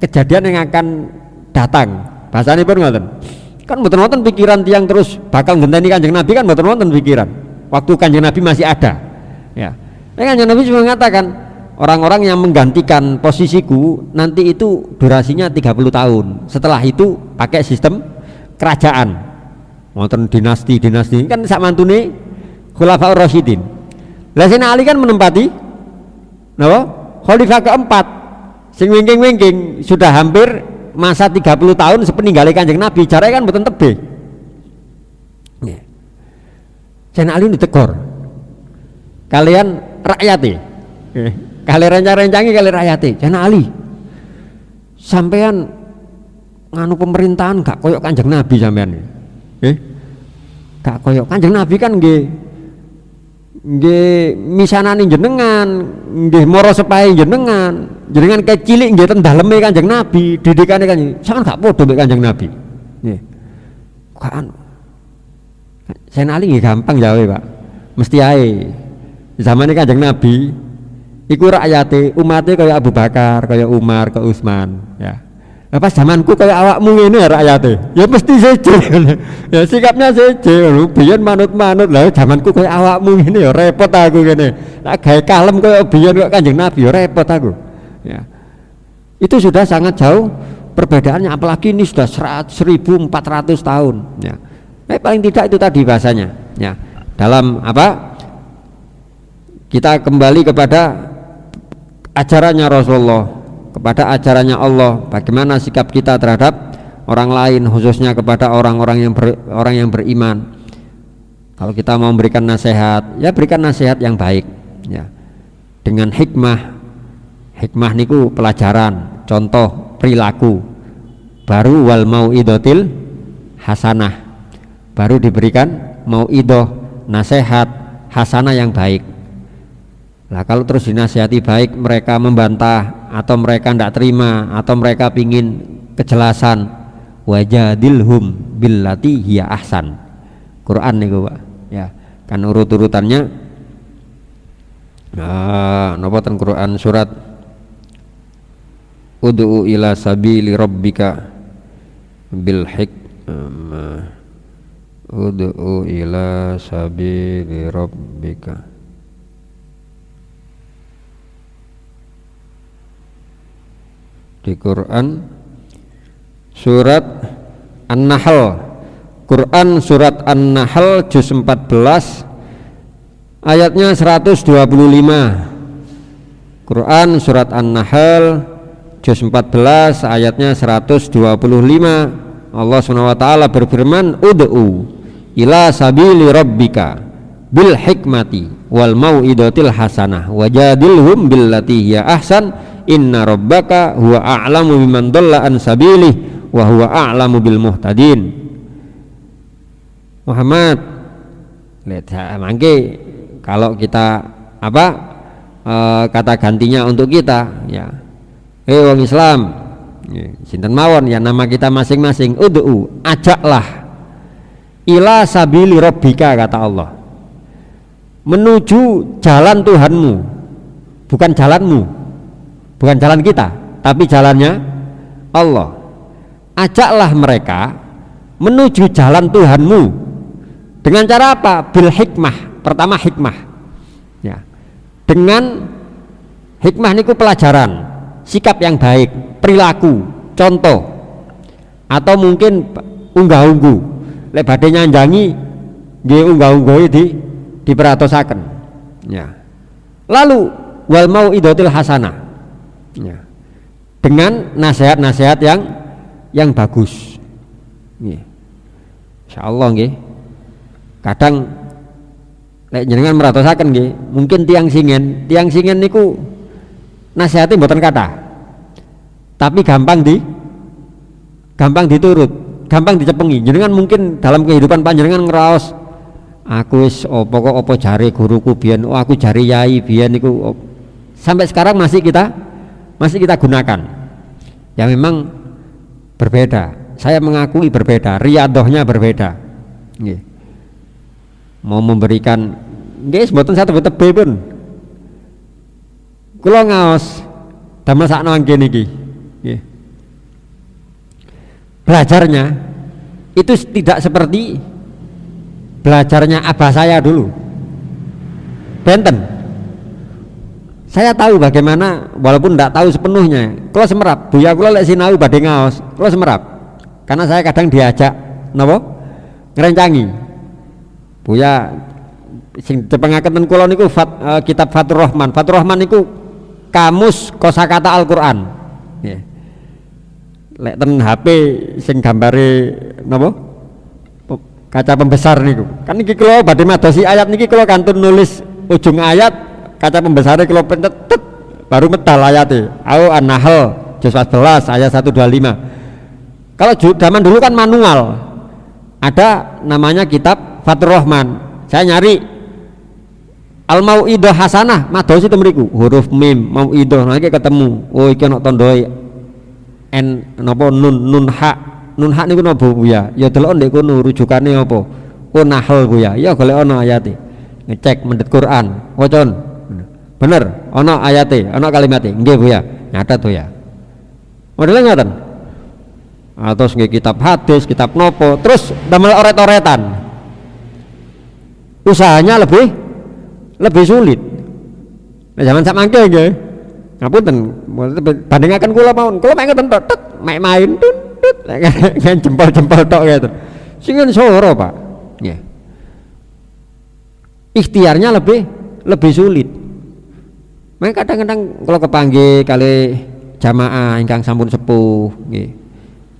kejadian yang akan datang bahasane pun ngoten kan mboten wonten pikiran tiang terus bakal ngenteni Kanjeng Nabi kan mboten wonten pikiran waktu Kanjeng Nabi masih ada ya. Kanjeng Nabi cuma mengatakan orang-orang yang menggantikan posisiku nanti itu durasinya 30 tahun. Setelah itu pakai sistem kerajaan. Wonten dinasti kan sak mantune Khulafaur Rasyidin. Lah Sayyidina Ali kan menempati napa? Khalifah keempat. Sing wingking sudah hampir masa 30 tahun sepeninggalé Kanjeng Nabi. Jarane kan mboten tebih. Nggih. Sayyidina Ali ditegur. Kalian rakyate. Kali rencang-rencangi kali rakyate. Sayyidina Ali. Sampean nganu pemerintahan gak koyok Kanjeng Nabi sampean. Gak koyok Kanjeng Nabi kan nggih misanani jenengan, nggih mara sepahe jenengan kecilik nggih ten daleme Kanjeng Nabi, didikane kan sampean gak padha mek Kanjeng Nabi. Nggih. Kan Sayyidina Ali nggih gampang jawe, Pak. Mesti ae. Zamane Kanjeng Nabi iku rakyate, umate kaya Abu Bakar, kaya Umar, kaya Utsman, ya. Lah pas zamanku kaya awakmu ngene rakyate. Ya mesti seje. Ya sikapnya seje, biyen manut-manut. Lah zamanku kaya awakmu ngene ya repot aku ngene. Lah gawe kalem kaya biyen kok Kanjeng Nabi ya repot aku. Ya. Itu sudah sangat jauh perbedaannya, apalagi ini sudah 1400 tahun, ya. Paling tidak itu tadi bahasanya, ya. Dalam apa? Kita kembali kepada ajarannya Rasulullah, kepada ajarannya Allah, bagaimana sikap kita terhadap orang lain, khususnya kepada orang yang beriman. Kalau kita mau memberikan nasihat, ya berikan nasihat yang baik, ya, dengan hikmah niku pelajaran, contoh perilaku, baru wal mau'idotil hasanah, baru diberikan mau'idoh, nasihat hasanah yang baik. Nah kalau terus dinasihati baik, mereka membantah atau mereka tidak terima atau mereka pingin kejelasan, wajadilhum billati hiya ahsan, Quran niku Pak. Ya, kan urut-urutannya napa ten Quran surat Ud'u ila sabili rabbika bil Ud'u ila sabili rabbika. Di Quran surat An-Nahl, Quran surat An-Nahl juz 14 ayatnya 125. Quran surat An-Nahl juz 14 ayatnya 125. Allah SWT berfirman, ud'u ila sabili rabbika bil hikmati wal mau'idatil hasanah wajadilhum billati hiya ahsan inna rabbaka huwa a'lamu biman dhalla an sabilih wa huwa a'lamu bil muhtadin. Muhammad, lihat mangke kalau kita kata gantinya untuk kita ya, wong Islam sinten mawon ya nama kita masing-masing, ud'u, ajaklah ila sabili rabbika, kata Allah, menuju jalan Tuhanmu, bukan jalanmu, bukan jalan kita, tapi jalannya Allah. Ajaklah mereka menuju jalan Tuhanmu dengan cara apa? Bil hikmah. Pertama hikmah ya, dengan hikmah niku pelajaran, sikap yang baik, perilaku, contoh, atau mungkin unggah-ungguh lek badhe nyanjangi nggih unggah-ungguhe diperatosaken ya. Lalu wal mau'idatil hasanah ya, dengan nasihat-nasihat yang bagus nggih. Insyaallah nggih. Kadang lek jenengan meratosaken nggih, mungkin tiang singen niku nasihati mboten kathah, tapi gampang diturut, gampang dicepengi. Jenengan mungkin dalam kehidupan panjenengan ngraos, aku wis apa jare guruku biyen, aku jare yai biyen niku, sampai sekarang masih kita gunakan. Ya memang berbeda. Saya mengakui berbeda, riyadhahnya berbeda. Nggih. Mau memberikan nggih mboten satebe-tebe pun. Kula ngaos damel sakno anggen iki. Nggih. Belajarnya itu tidak seperti belajarnya abah saya dulu. Benten. Saya tahu bagaimana, walaupun tidak tahu sepenuhnya. Kula semerap, buya kula lek sinau badhe ngaos, kula semerap. Karena saya kadang diajak napa? Ngrencangi. Buya sing dipengaken kula niku kitab Fathur Rahman. Fathur Rahman niku kamus kosakata Al-Qur'an. Nggih. Lek ten HP sing gambare napa? Kaca pembesar niku. Kan iki kula badhe madosi ayat niki kula kantun nulis ujung ayat, kaca pembesarnya kula pencet baru medal ayate. Au An-Nahl juz 14 ayat 125. Kalau zaman dulu kan manual. Ada namanya kitab Fathur Rahman. Saya nyari Al-Mau'idah Hasanah, madosi teng mriku, huruf mim, mau'idah, niki ketemu. Oh iki ana tandha n napa nun ha. Nun ha niku napa Bu ya? Ya delok ndek kono rujukane apa? Oh Nahl Bu ya. Ya golek ana ayate. Ngecek mendet Quran, wacon. Bener, ana ayate, ana kalimate. Nggih Bu ya. Nyatet Bu ya. Modele ngoten. Terus nggih kitab hadis, kitab nopo, terus damel oret-oretan. Usahanya lebih sulit. Nah, zaman sak mangke nggih. Ngapunten, bandingaken kula mawon. Kula mek ngoten tok, mek main tut kan jempol-jempol tok gitu. Sing soro, Pak. Nggih. Ikhtiarnya lebih sulit. Mek kadang-kadang kula kepanggih kali jamaah ingkang sampun sepuh nggih.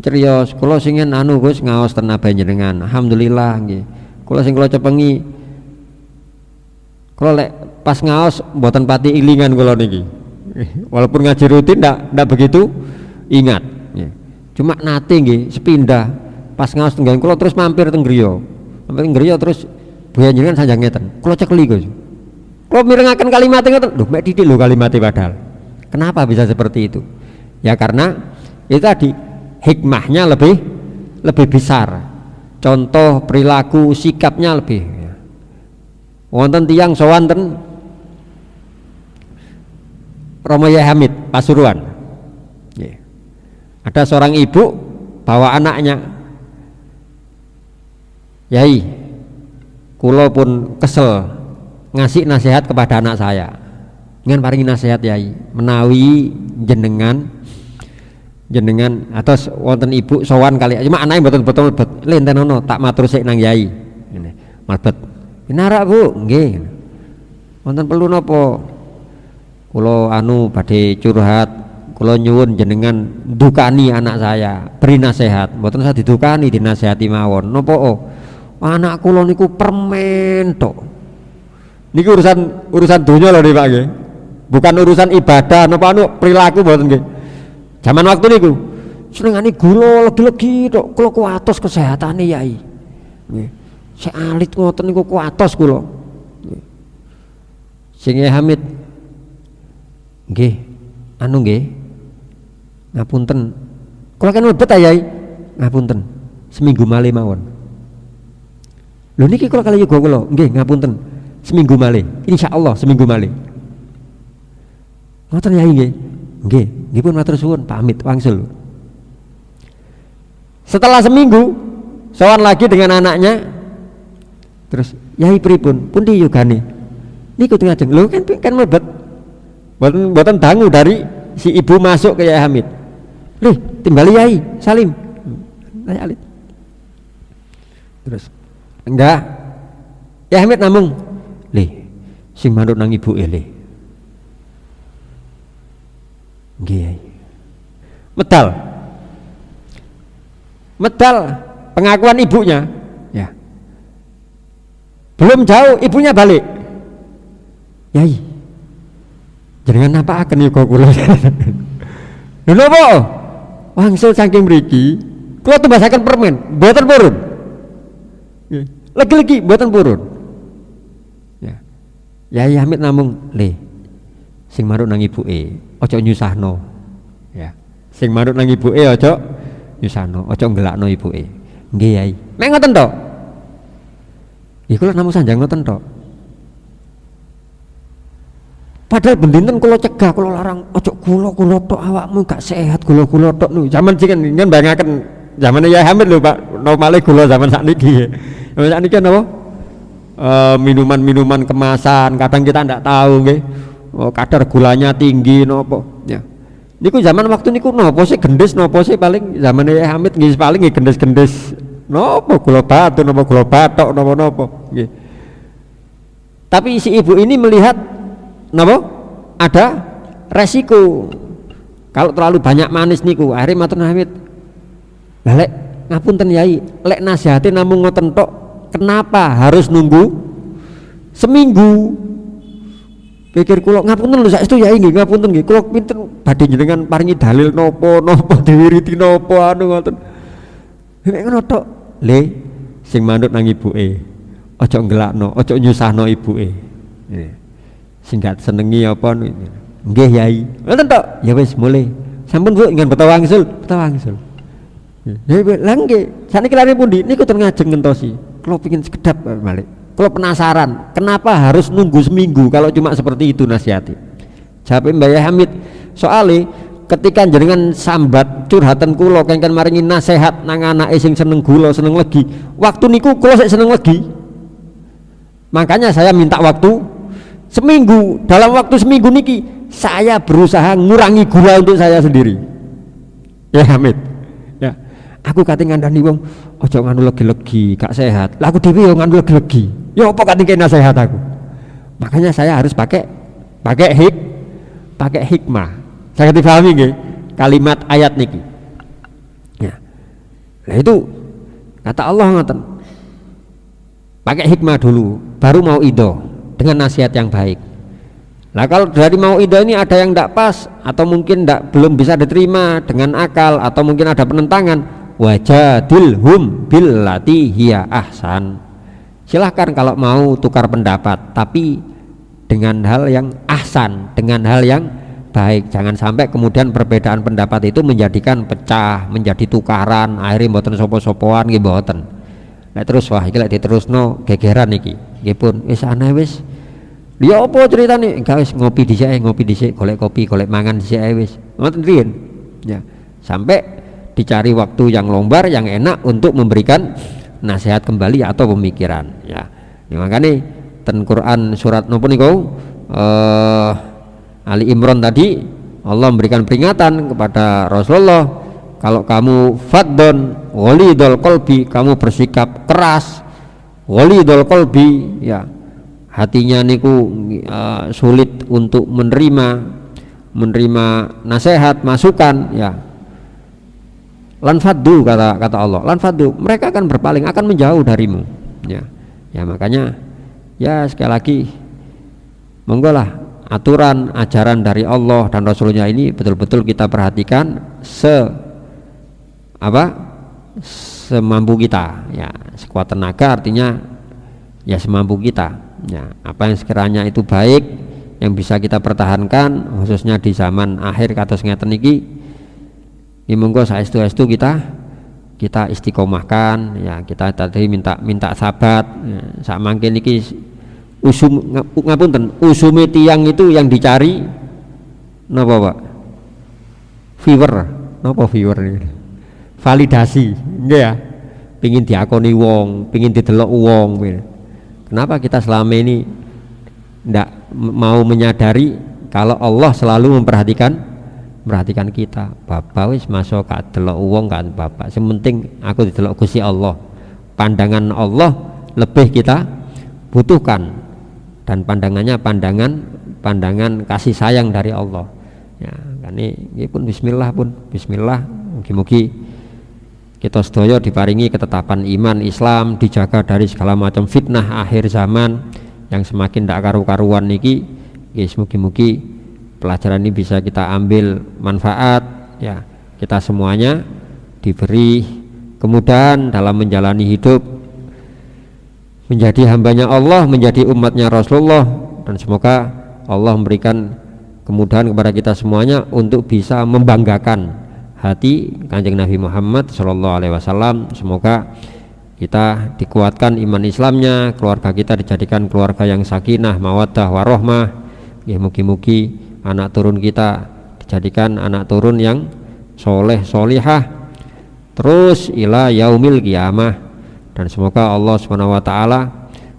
Cerios, kula singen Gus ngaos ten panjenengan. Alhamdulillah nggih. Kula sing kula cepengi. Kula lek pas ngaos mboten pati ilingan kula niki. Walaupun ngaji rutin ndak begitu ingat nggih. Cuma nate nggih sepindah pas ngaos tenggang kula terus mampir teng griya. Mampir teng griya terus buya jenengan sanjang ngeten. Kula cekeli Gus. Kula mirengaken kalimat ngeten. Lho mek titik lho kalimatnya padahal. Kenapa bisa seperti itu? Ya karena itu tadi hikmahnya lebih besar. contoh perilaku sikapnya lebih. Wonten tiyang sowan ten Romo Yai Hamid Pasuruan. Ada seorang ibu bawa anaknya, Yai, kulo pun kesel ngasih nasihat kepada anak saya. Dengan paringi nasihat Yai, menawi jenengan atau wonten ibu sowan kali, cuma anaknya betul-betul lebet, lentenono tak matur sik nang Yai. Ngene, malbet. Narak Bu, nggih. Wonten perlu napa? Kulo badhe curhat, kulo nyuwun jenengan dukani anak saya, beri nasihat. Mboten usah didukani, dinasihati mawon. Napa anak kulo niku permen tok. Niki urusan donya lho Pak nggih. Bukan urusan ibadah napa perilaku mboten nggih. Zaman waktu niku senengane gula legi-legi tok, kulo kuatos kesehatane Yai. Nggih. Sik alit ngoten niku kuatos kulo. Nggih. Sing Hamid nggih, nggih. Ngapunten. Kula kan mlebet Yai. Ngapunten. Seminggu malih mawon. Lho niki kula kali yoga kula, nggih ngapunten. Seminggu malih. Insyaallah seminggu malih. Ngoten Yai nggih. Nggih pun matur suwun, pamit wangsul. Setelah seminggu, sowan lagi dengan anaknya. Terus, Yai pripun? Pundi yogane? Niku teng ajeng. Lho kan mlebet. Mboten dangu dari si ibu masuk ke Yai Hamid. Lih, timbali Yai, salim. Yai alit. Terus, enggak. Yai Hamid namung, lih, sing manut nang ibu lih. Nggih Yai. Medal pengakuan ibunya, ya. Belum jauh ibunya balik. Yai, jenengan apa akan yuga kula? Lho napa? Wangsul saking mriki, kula tumbasaken permen, mboten purun. Nggih. Legi-legi mboten purun. Ya. Yai Hamid namung, "Le, sing marut nang ibuke, aja nyusahno." Ya. Sing marut nang ibuke aja nyusahno, aja nggelakno ibuke. Nggih Yai. Mek ngoten to? Nggih kula namung sanjang ngoten to. Padahal bendinten kula cegah, kula larang, ojo kula tok awakmu gak sehat, kula tok niku. Zaman sing kan bayangaken zamane Yai Hamid lho Pak, normale kula zaman sakniki. Zaman sakniki napa? Minuman-minuman kemasan, kadang kita ndak tahu nggih. Kadar gulanya tinggi napa. Ya. Niku zaman waktu niku napa sih gendis napa sih paling zamane Yai Hamid nggih paling nggih gendis-gendis napa gula batu napa gula batok napa nggih. Tapi si ibu ini melihat napa? Ada resiko. Kalau terlalu banyak manis niku, akhirnya matur Hamid. Lah lek ngapunten Yai, lek nasihate namung ngoten tok, kenapa harus nunggu seminggu? Pikir kula ngapunten lho saestu Yai nggih, ngapunten nggih. Kula pinten badhe jenengan paringi dalil napa diwiriti napa anu ngoten. Nek ngono tok, le sing manut nang ibuke. Aja nggelakno, aja nyusahno ibuke. Nggih. Sing gak senengi apa nggih Yai. Ngoten tok. Ya wis mulai. Sampun Bu ingin beta wangsul. Ya lha nggih. Saniki lare pundi? Niku ten ngajeng ngentosi. Kula pengin sekedap balik. Kula penasaran, kenapa harus nunggu seminggu kalau cuma seperti itu nasihati? Jawab Mbak Yai Hamid, soalnya ketika jenengan sambat curhatan kula kengken maringi nasihat nang anake sing seneng gula, seneng legi. Waktu niku kula sik seneng legi. Makanya saya minta waktu seminggu. Dalam waktu seminggu niki saya berusaha ngurangi gula untuk saya sendiri. Ya Hamid. Ya. Aku kate ngandani wong aja nganu legi-legi, gak sehat. Lah aku dhewe yo nganu legi-legi. Ya apa kate nasihat aku? Makanya saya harus pakai hikmah. Saya dipahami nggih kalimat ayat niki. Ya. Nah itu kata Allah ngoten. Pakai hikmah dulu, baru mau ido dengan nasihat yang baik. Nah kalau dari mau ido ini ada yang tidak pas atau mungkin belum bisa diterima dengan akal atau mungkin ada penentangan, wajadilhum billati hiya ahsan. Silahkan kalau mau tukar pendapat, tapi dengan hal yang ahsan, dengan hal yang baik. Jangan sampai kemudian perbedaan pendapat itu menjadikan pecah, menjadi tukaran, akhirnya mboten sopo-sopoan nggih mboten. Lek terus wah iki lek diterusno gegeran iki. Nggih pun wis ana wis. Ya apa ceritane? Enggak wis ngopi dhisik, golek kopi, golek mangan dhisik ae wis. Ngoten riyen. Ya. Sampai dicari waktu yang longgar yang enak untuk memberikan nasihat kembali atau pemikiran. Ya. Makanya ten Quran surat napa niku Ali Imran tadi Allah memberikan peringatan kepada Rasulullah, kalau kamu faddon ghalidul qalbi, kamu bersikap keras ghalidul qalbi, ya hatinya niku sulit untuk menerima nasihat, masukan, ya lan faddu, kata Allah, lan faddu, mereka akan berpaling, akan menjauh darimu, ya makanya ya sekali lagi monggo lah aturan ajaran dari Allah dan Rasulnya ini betul-betul kita perhatikan semampu kita, ya sekuat tenaga, artinya ya semampu kita, ya apa yang sekiranya itu baik yang bisa kita pertahankan khususnya di zaman akhir kados ngeten iki, monggo saestu-estu kita istiqomahkan, ya kita tadi minta sabat, ya, sak mangke niki usume tiyang itu yang dicari napa Pak? Viewer ini. Validasi, nggih ya. Pengin diakoni wong, pengin didelok wong. Kenapa kita selama ini ndak mau menyadari kalau Allah selalu memperhatikan kita. Bapak wis masuk gak delok wong kan Bapak. Sing penting aku didelok Gusti Allah. Pandangan Allah lebih kita butuhkan, dan pandangannya pandangan kasih sayang dari Allah. Ya, kan ini pun bismillah, mugi-mugi kita sedaya diparingi ketetapan iman Islam, dijaga dari segala macam fitnah akhir zaman yang semakin ndak karu-karuan niki. Mugi-mugi pelajaran ini bisa kita ambil manfaat, ya kita semuanya diberi kemudahan dalam menjalani hidup, menjadi hambanya Allah, menjadi umatnya Rasulullah, dan semoga Allah memberikan kemudahan kepada kita semuanya untuk bisa membanggakan hati Kanjeng Nabi Muhammad SAW. Semoga kita dikuatkan iman Islamnya, keluarga kita dijadikan keluarga yang sakinah, mawaddah, warahmah. Mugi-mugi anak turun kita dijadikan anak turun yang soleh solihah terus ila yaumil qiyamah, dan semoga Allah SWT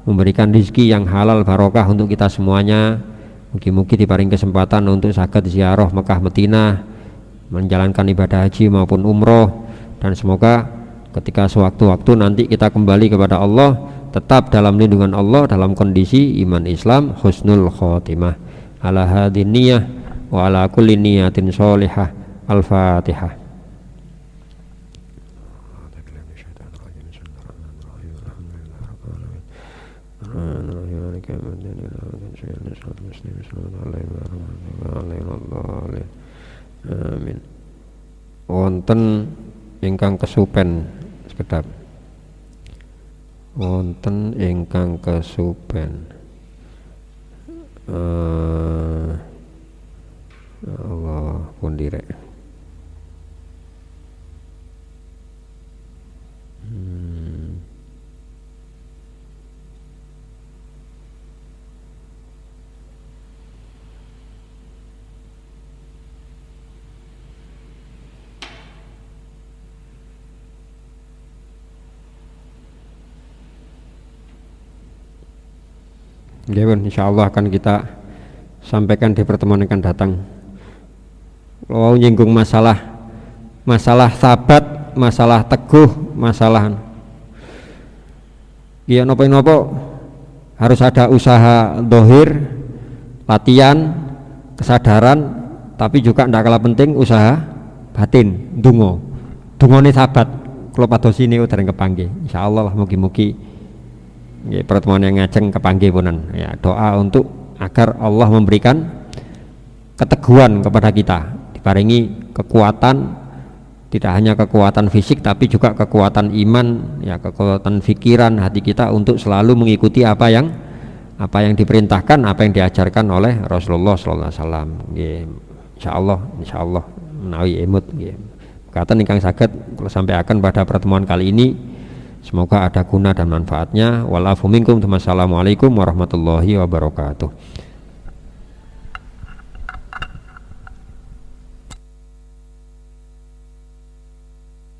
memberikan rezeki yang halal barokah untuk kita semuanya. Mugi-mugi diparing kesempatan untuk saged ziarah Mekah Madinah, menjalankan ibadah haji maupun umroh, dan semoga ketika sewaktu-waktu nanti kita kembali kepada Allah tetap dalam lindungan Allah dalam kondisi iman Islam husnul khotimah. Ala hadin niyah wa ala kulli niyatin sholihah. Al-Fatihah. Amin. Wonten ingkang kesupen sekedap. Wonten ingkang kesupen. Allah pun direk. Insyaallah akan kita sampaikan di pertemuan yang akan datang. Kalau nyinggung masalah sabat, masalah teguh, masalah ya nopo harus ada usaha dohir, latihan, kesadaran, tapi juga tidak kalah penting usaha batin, dungone sabat. Kalau pados ini udah kepanggih, insyaallah lah mugi-mugi ya, pertemuan yang ngajeng kepanggih punan, ya doa untuk agar Allah memberikan keteguhan kepada kita, diparingi kekuatan, tidak hanya kekuatan fisik tapi juga kekuatan iman, ya kekuatan pikiran hati kita untuk selalu mengikuti apa yang diperintahkan, apa yang diajarkan oleh Rasulullah SAW. Insyaallah menawi emut. Kata ingkang saged kalau sampai akan pada pertemuan kali ini Semoga ada guna dan manfaatnya. Walafu minkum. Wassalamualaikum warahmatullahi wabarakatuh.